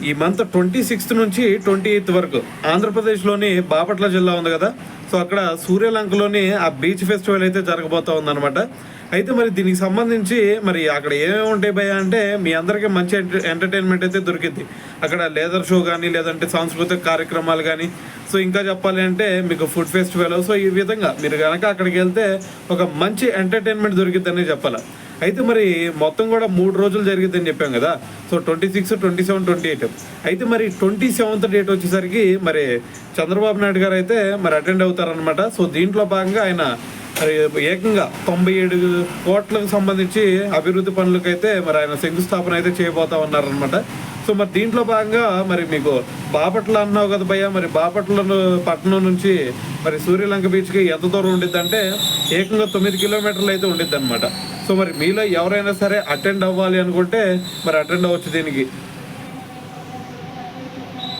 ఈ month 26th నుంచి 28th వరకు ఆంధ్రప్రదేశ్లోని బాపట్ల జిల్లా ఉంది కదా, సో అక్కడ సూర్యలంకలోని ఆ బీచ్ ఫెస్టివల్ అయితే జరగబోతా ఉందన్నమాట. అయితే మరి దీనికి సంబంధించి మరి అక్కడ ఏమేమి ఉంటాయి భయ అంటే మీ అందరికీ మంచి ఎంటర్టైన్మెంట్ అయితే దొరికింది. అక్కడ లేదర్ షో కానీ లేదంటే సాంస్కృతిక కార్యక్రమాలు కానీ, సో ఇంకా చెప్పాలి అంటే మీకు ఫుడ్ ఫెస్టివల్, సో ఈ విధంగా మీరు కనుక అక్కడికి వెళ్తే ఒక మంచి ఎంటర్టైన్మెంట్ దొరికిద్దని చెప్పాలి. అయితే మరి మొత్తం కూడా 3 రోజులు జరిగిద్దని చెప్పాం కదా, సో 26, 27, 28. అయితే మరి 27th డేట్ వచ్చేసరికి మరి చంద్రబాబు నాయుడు గారు అయితే మరి అటెండ్ అవుతారనమాట. సో దీంట్లో భాగంగా ఆయన మరి ఏకంగా 97 కోట్లకు సంబంధించి అభివృద్ధి పనులకైతే మరి ఆయన శంకుస్థాపన అయితే చేయబోతా ఉన్నారనమాట. సో మరి దీంట్లో భాగంగా మరి మీకు బాపట్ల అన్నావు కదా భయ్య, మరి బాపట్ల పట్టణం నుంచి మరి సూర్యలంక బీచ్కి ఎంత దూరం ఉండిద్ది అంటే ఏకంగా 9 కిలోమీటర్లు అయితే ఉండిద్ది అనమాట. సో మరి మీలో ఎవరైనా సరే అటెండ్ అవ్వాలి అనుకుంటే మరి అటెండ్ అవ్వచ్చు దీనికి.